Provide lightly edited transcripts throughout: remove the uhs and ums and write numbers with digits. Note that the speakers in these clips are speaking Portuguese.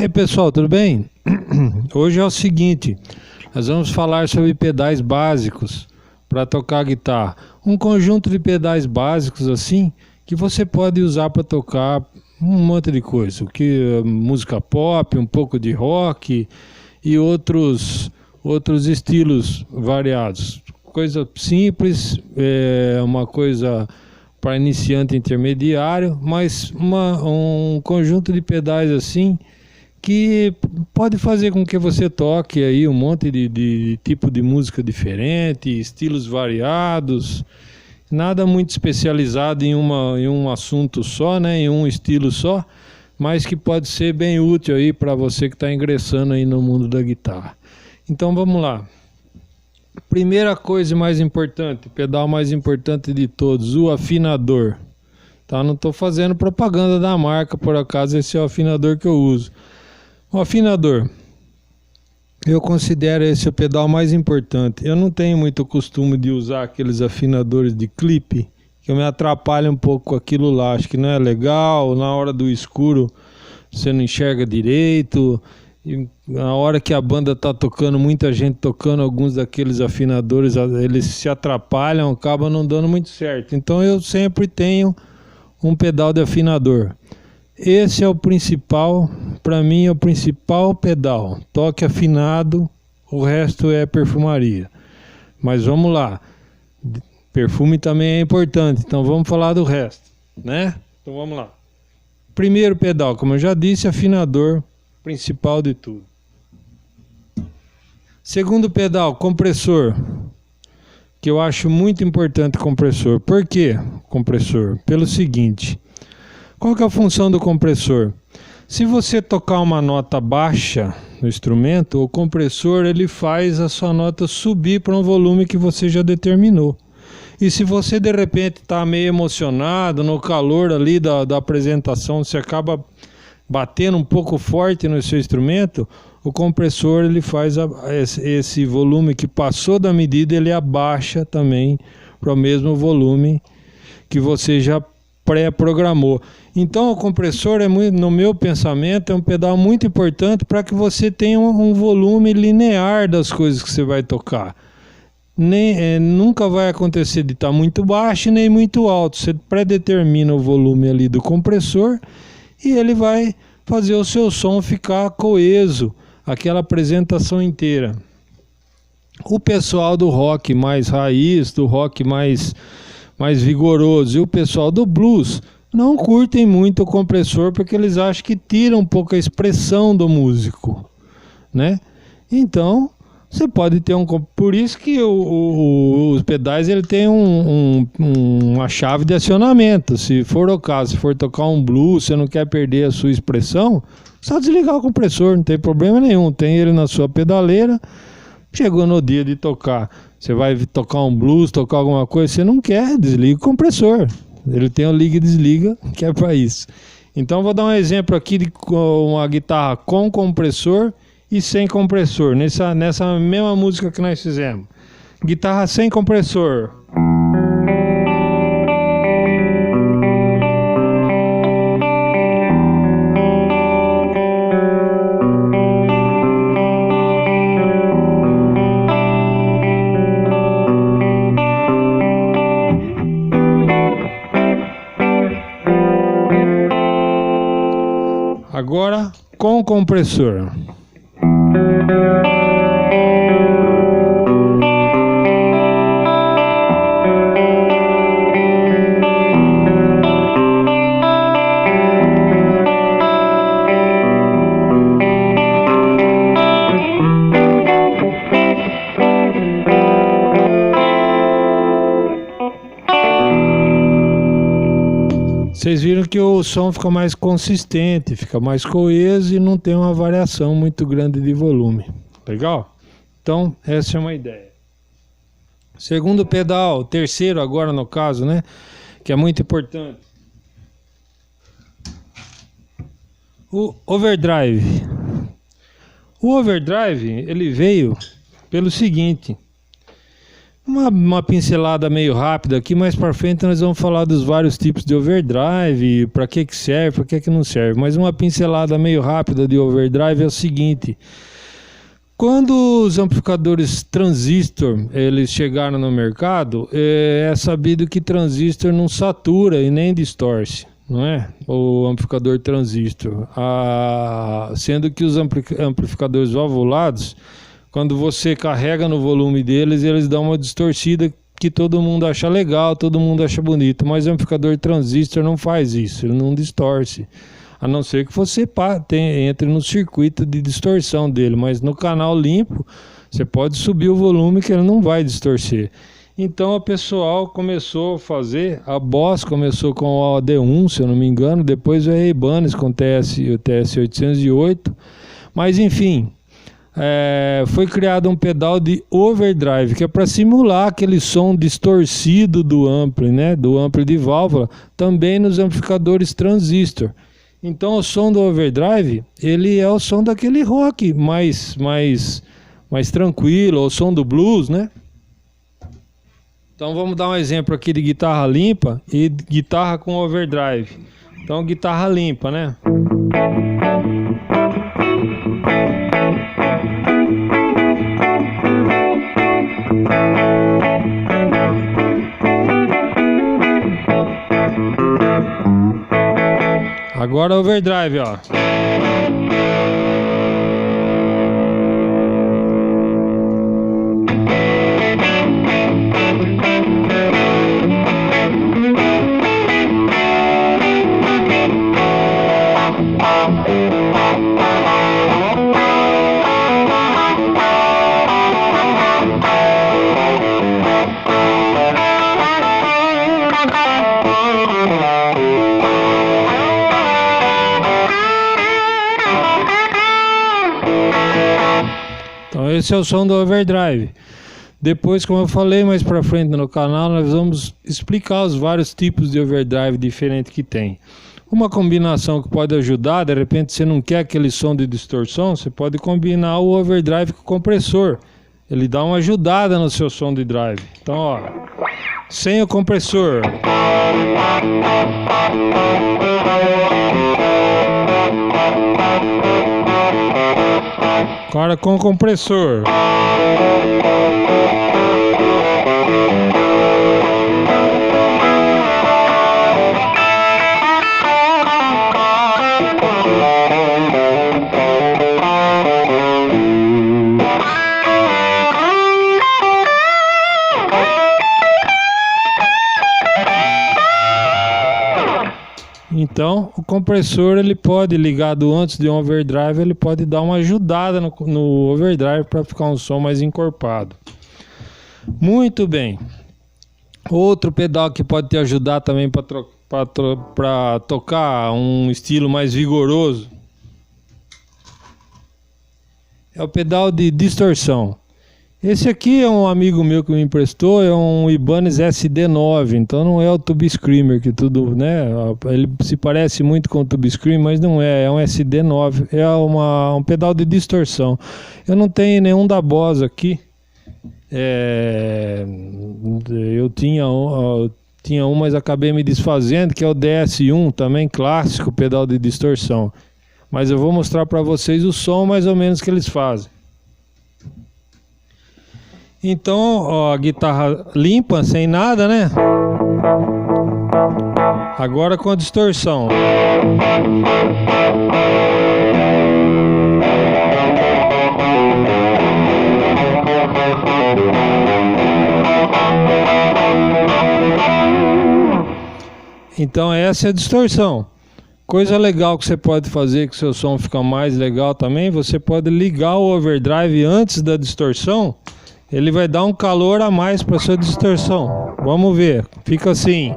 aí pessoal, tudo bem? Hoje é o seguinte, nós vamos falar sobre pedais básicos para tocar guitarra. Um conjunto de pedais básicos assim, que você pode usar para tocar um monte de coisa. Música pop, um pouco de rock e outros estilos variados. Coisa simples, uma coisa para iniciante intermediário, mas um conjunto de pedais assim que pode fazer com que você toque aí um monte de tipo de música diferente, estilos variados, nada muito especializado em um assunto só, né, em um estilo só, mas que pode ser bem útil aí para você que está ingressando aí no mundo da guitarra. Então vamos lá. Primeira coisa mais importante, pedal mais importante de todos, o afinador. Tá? Não estou fazendo propaganda da marca, por acaso esse é o afinador que eu uso. O afinador, eu considero esse o pedal mais importante. Eu não tenho muito costume de usar aqueles afinadores de clipe, que me atrapalha um pouco com aquilo lá. Acho que não é legal, na hora do escuro você não enxerga direito. E na hora que a banda está tocando, muita gente tocando, alguns daqueles afinadores, eles se atrapalham, acabam não dando muito certo. Então eu sempre tenho um pedal de afinador. Esse é o principal, para mim é o principal pedal. Toque afinado, o resto é perfumaria. Mas vamos lá, perfume também é importante, então vamos falar do resto, né? Então vamos lá. Primeiro pedal, como eu já disse, afinador, principal de tudo. Segundo pedal, compressor, que eu acho muito importante compressor. Por que compressor? Pelo seguinte, qual que é a função do compressor? Se você tocar uma nota baixa no instrumento, o compressor ele faz a sua nota subir para um volume que você já determinou. E se você de repente está meio emocionado, no calor ali da apresentação, você acaba batendo um pouco forte no seu instrumento, o compressor ele faz esse volume que passou da medida, ele abaixa também para o mesmo volume que você já pré-programou. Então o compressor, no meu pensamento, é um pedal muito importante para que você tenha um volume linear das coisas que você vai tocar. Nunca vai acontecer de estar muito baixo nem muito alto. Você predetermina o volume ali do compressor e ele vai fazer o seu som ficar coeso, aquela apresentação inteira. O pessoal do rock mais raiz, do rock mais vigoroso, e o pessoal do blues não curtem muito o compressor porque eles acham que tira um pouco a expressão do músico, né? Então você pode ter por isso que os pedais ele tem uma chave de acionamento. Se for o caso, se for tocar um blues, você não quer perder a sua expressão, só desligar o compressor, não tem problema nenhum. Tem ele na sua pedaleira. Chegou no dia de tocar, você vai tocar um blues, tocar alguma coisa, você não quer, desliga o compressor. Ele tem o liga e desliga, que é para isso. Então vou dar um exemplo aqui de uma guitarra com compressor e sem compressor, nessa mesma música que nós fizemos. Guitarra sem compressor. Agora com compressor. Vocês viram que o som fica mais consistente, fica mais coeso e não tem uma variação muito grande de volume. Legal? Então, essa é uma ideia. Segundo pedal, terceiro agora no caso, né? Que é muito importante. O overdrive. O overdrive, ele veio pelo seguinte. Uma pincelada meio rápida aqui, mais para frente nós vamos falar dos vários tipos de overdrive, para que serve, para que não serve. Mas uma pincelada meio rápida de overdrive é o seguinte: quando os amplificadores transistor eles chegaram no mercado, é sabido que transistor não satura e nem distorce, não é? O amplificador transistor, sendo que os amplificadores valvulados, quando você carrega no volume deles, eles dão uma distorcida que todo mundo acha legal, todo mundo acha bonito, mas o amplificador transistor não faz isso, ele não distorce. A não ser que você entre no circuito de distorção dele, mas no canal limpo, você pode subir o volume que ele não vai distorcer. Então o pessoal começou a fazer, a Boss começou com o AD1, se eu não me engano, depois veio a Ibanez com o TS-808, mas enfim... foi criado um pedal de overdrive, que é para simular aquele som distorcido do ampli, né, do ampli de válvula, também nos amplificadores transistor. Então o som do overdrive, ele é o som daquele rock mais tranquilo, o som do blues, né? Então vamos dar um exemplo aqui de guitarra limpa e guitarra com overdrive. Então guitarra limpa, né? Agora overdrive, ó. Então esse é o som do overdrive. Depois, como eu falei mais pra frente no canal, nós vamos explicar os vários tipos de overdrive diferentes que tem. Uma combinação que pode ajudar, de repente você não quer aquele som de distorção, você pode combinar o overdrive com o compressor. Ele dá uma ajudada no seu som de drive. Então, ó, sem o compressor. Agora com o compressor. Então, o compressor, ele pode, ligado antes de um overdrive, ele pode dar uma ajudada no overdrive para ficar um som mais encorpado. Muito bem. Outro pedal que pode te ajudar também para tocar um estilo mais vigoroso é o pedal de distorção. Esse aqui é um amigo meu que me emprestou, é um Ibanez SD9, então não é o Tube Screamer, que tudo, né? Ele se parece muito com o Tube Screamer, mas não é, é um SD9, é um pedal de distorção. Eu não tenho nenhum da Boss aqui, eu tinha um, mas acabei me desfazendo, que é o DS1, também clássico, pedal de distorção. Mas eu vou mostrar para vocês o som mais ou menos que eles fazem. Então, ó, a guitarra limpa, sem nada, né? Agora com a distorção. Então essa é a distorção. Coisa legal que você pode fazer que o seu som fica mais legal também, você pode ligar o overdrive antes da distorção. Ele vai dar um calor a mais para sua distorção. Vamos ver. Fica assim.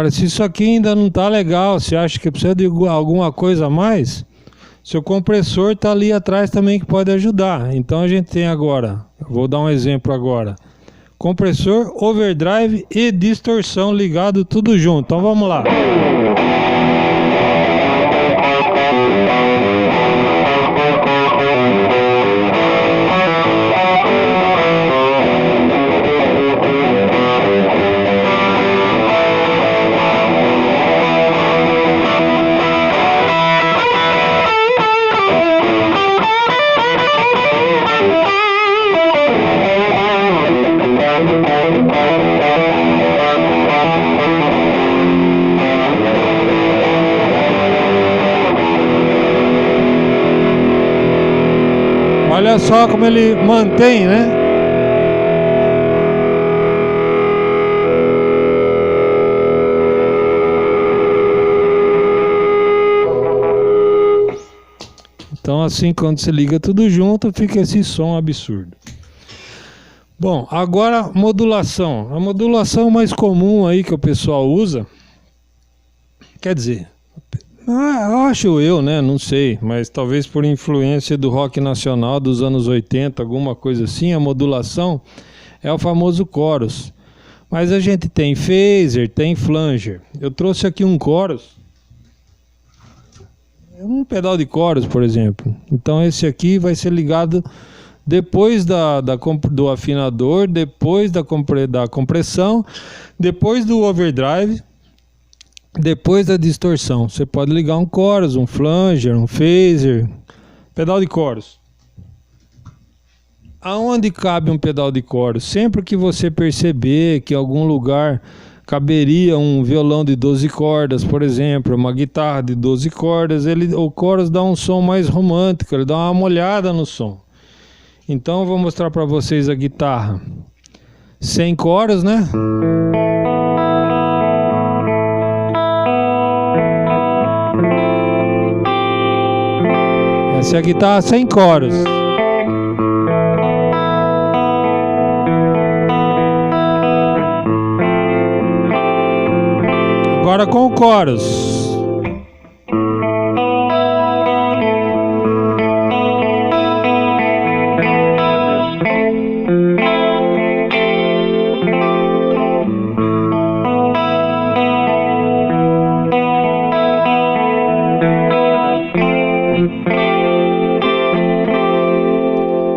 Agora, se isso aqui ainda não está legal, você acha que precisa de alguma coisa a mais, seu compressor está ali atrás também que pode ajudar. Então a gente tem agora, vou dar um exemplo agora, compressor, overdrive e distorção ligado tudo junto. Então vamos lá. Olha só como ele mantém, né? Então assim, quando você liga tudo junto, fica esse som absurdo. Bom, agora modulação. A modulação mais comum aí que o pessoal usa, quer dizer, acho eu, né? Não sei, mas talvez por influência do rock nacional dos anos 80, alguma coisa assim, a modulação é o famoso chorus. Mas a gente tem phaser, tem flanger. Eu trouxe aqui um chorus, um pedal de chorus, por exemplo. Então esse aqui vai ser ligado depois do afinador, depois da compressão, depois do overdrive, depois da distorção. Você pode ligar um chorus, um flanger, um phaser, pedal de chorus. Aonde cabe um pedal de chorus? Sempre que você perceber que em algum lugar caberia um violão de 12 cordas, por exemplo, uma guitarra de 12 cordas, o chorus dá um som mais romântico, ele dá uma molhada no som. Então eu vou mostrar para vocês a guitarra sem chorus, né? Essa é a guitarra sem chorus. Agora com o chorus.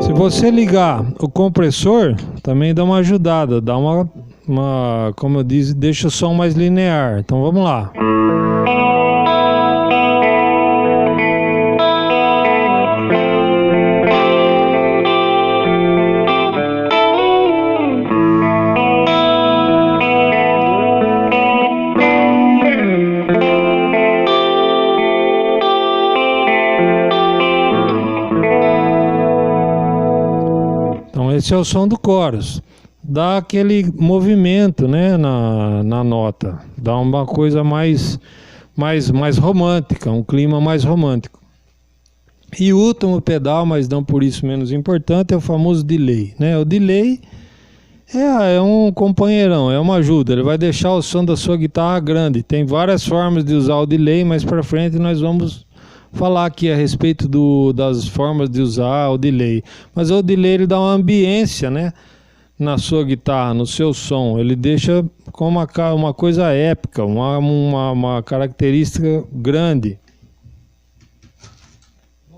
Se você ligar o compressor, também dá uma ajudada, dá uma como eu disse, deixa o som mais linear. Então vamos lá. Então esse é o som do chorus. Dá aquele movimento, né, na nota. Dá uma coisa mais romântica, um clima mais romântico. E o último pedal, mas não por isso menos importante, é o famoso delay, né? O delay é um companheirão, é uma ajuda. Ele vai deixar o som da sua guitarra grande. Tem várias formas de usar o delay, mas para frente nós vamos falar aqui a respeito das formas de usar o delay. Mas o delay ele dá uma ambiência, né, na sua guitarra, no seu som. Ele deixa com uma coisa épica, uma característica grande.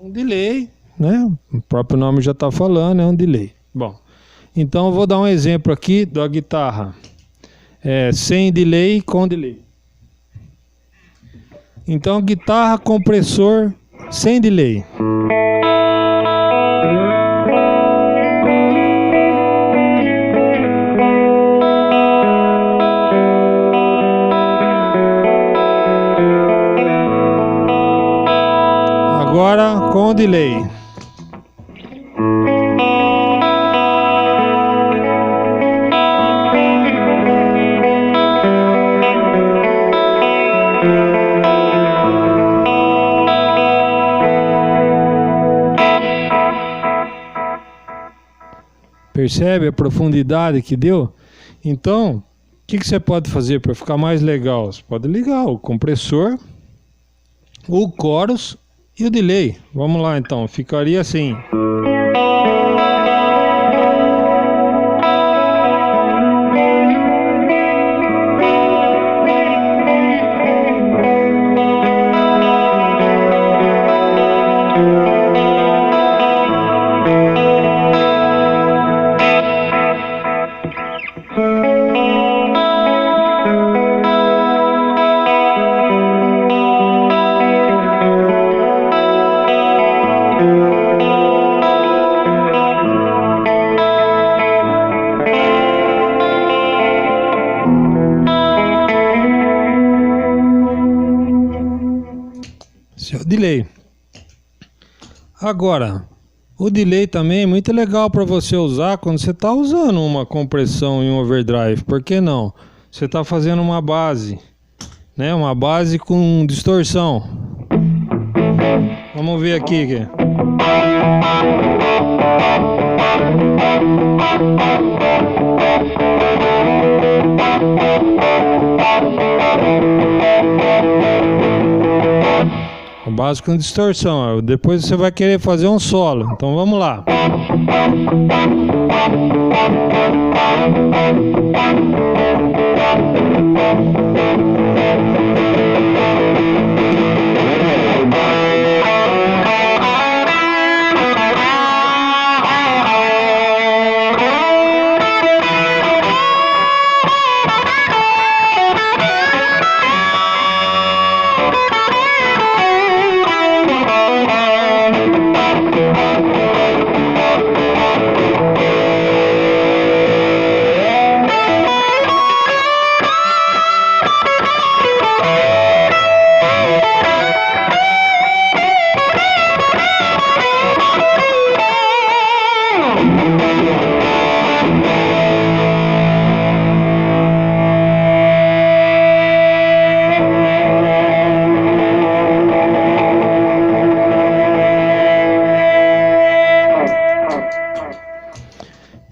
Um delay, né? O próprio nome já está falando, é um delay. Bom, então eu vou dar um exemplo aqui da guitarra sem delay, com delay. Então guitarra, compressor, sem delay. Agora com o delay. Percebe a profundidade que deu? Então, que você pode fazer para ficar mais legal? Você pode ligar o compressor, o chorus e o delay. Vamos lá então, ficaria assim. Esse é o delay. Agora, o delay também é muito legal para você usar quando você está usando uma compressão em um overdrive. Por que não? Você está fazendo uma base, né? Uma base com distorção. Vamos ver aqui. O básico com distorção. Depois você vai querer fazer um solo. Então vamos lá.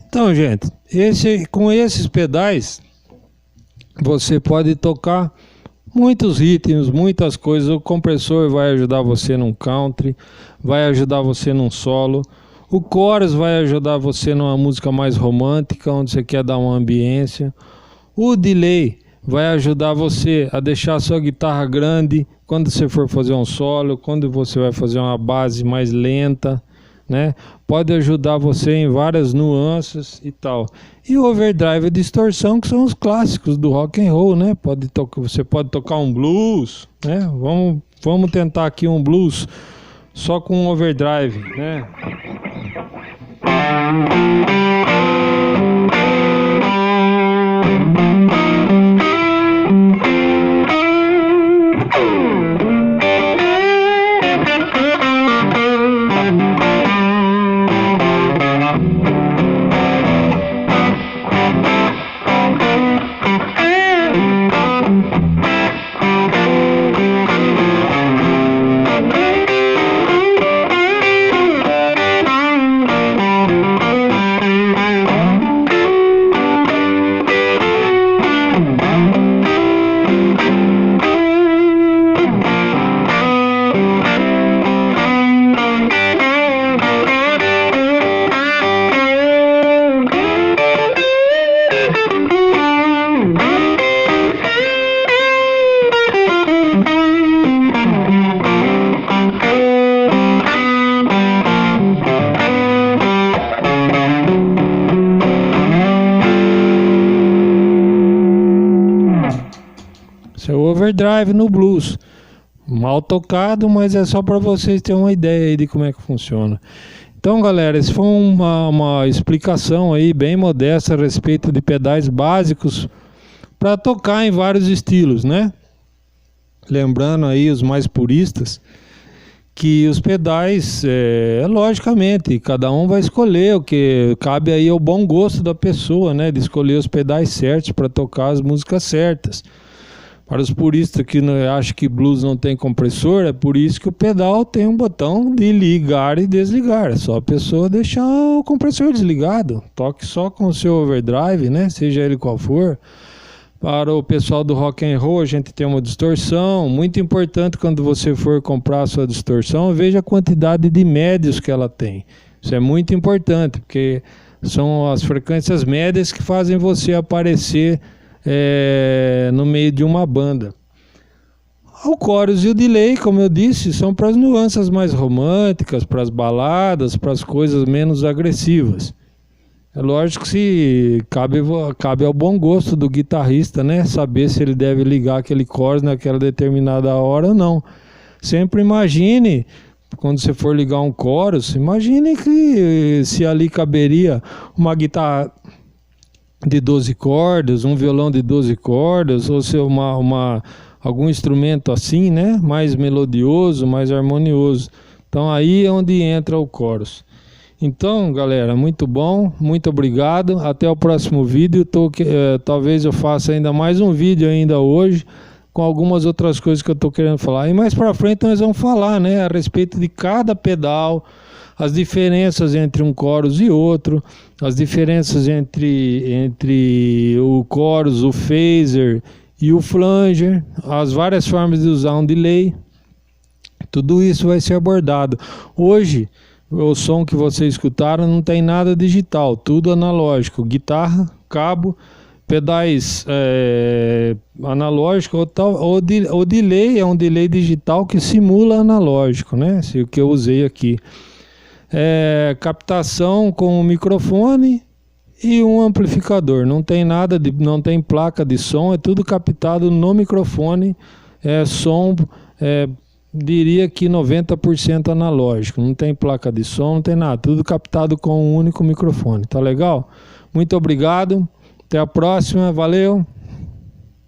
Então, gente, com esses pedais você pode tocar muitos ritmos, muitas coisas. O compressor vai ajudar você num country, vai ajudar você num solo. O chorus vai ajudar você numa música mais romântica, onde você quer dar uma ambiência. O delay vai ajudar você a deixar a sua guitarra grande quando você for fazer um solo, quando você vai fazer uma base mais lenta, né? Pode ajudar você em várias nuances e tal. E o overdrive e distorção, que são os clássicos do rock and roll, né? Você pode tocar um blues, né? Vamos tentar aqui um blues só com um overdrive, né? Seu overdrive no blues, mal tocado, mas é só para vocês terem uma ideia aí de como é que funciona. Então, galera, isso foi uma explicação aí bem modesta a respeito de pedais básicos para tocar em vários estilos, né? Lembrando aí os mais puristas que os pedais, logicamente, cada um vai escolher o que cabe aí ao bom gosto da pessoa, né? De escolher os pedais certos para tocar as músicas certas. Para os puristas que acham que blues não tem compressor, é por isso que o pedal tem um botão de ligar e desligar. É só a pessoa deixar o compressor desligado. Toque só com o seu overdrive, né? Seja ele qual for. Para o pessoal do rock and roll, a gente tem uma distorção. Muito importante quando você for comprar a sua distorção, veja a quantidade de médios que ela tem. Isso é muito importante, porque são as frequências médias que fazem você aparecer no meio de uma banda. O chorus e o delay, como eu disse, são para as nuances mais românticas, para as baladas, para as coisas menos agressivas. É lógico que se cabe ao bom gosto do guitarrista, né? Saber se ele deve ligar aquele chorus naquela determinada hora ou não. Sempre imagine, quando você for ligar um chorus, imagine que se ali caberia uma guitarra de 12 cordas, um violão de 12 cordas, ou se algum instrumento assim, né? Mais melodioso, mais harmonioso. Então aí é onde entra o chorus. Então, galera, muito bom, muito obrigado. Até o próximo vídeo. Talvez eu faça ainda mais um vídeo ainda hoje, com algumas outras coisas que eu estou querendo falar. E mais para frente nós vamos falar, né, a respeito de cada pedal, as diferenças entre um chorus e outro, as diferenças entre o chorus, o phaser e o flanger, as várias formas de usar um delay. Tudo isso vai ser abordado. Hoje, o som que vocês escutaram não tem nada digital, tudo analógico, guitarra, cabo, pedais analógicos, o delay é um delay digital que simula analógico, né? O que eu usei aqui. Captação com um microfone e um amplificador, não tem placa de som, é tudo captado no microfone, som, diria que 90% analógico, não tem placa de som, não tem nada, tudo captado com um único microfone, tá legal? Muito obrigado, até a próxima, valeu!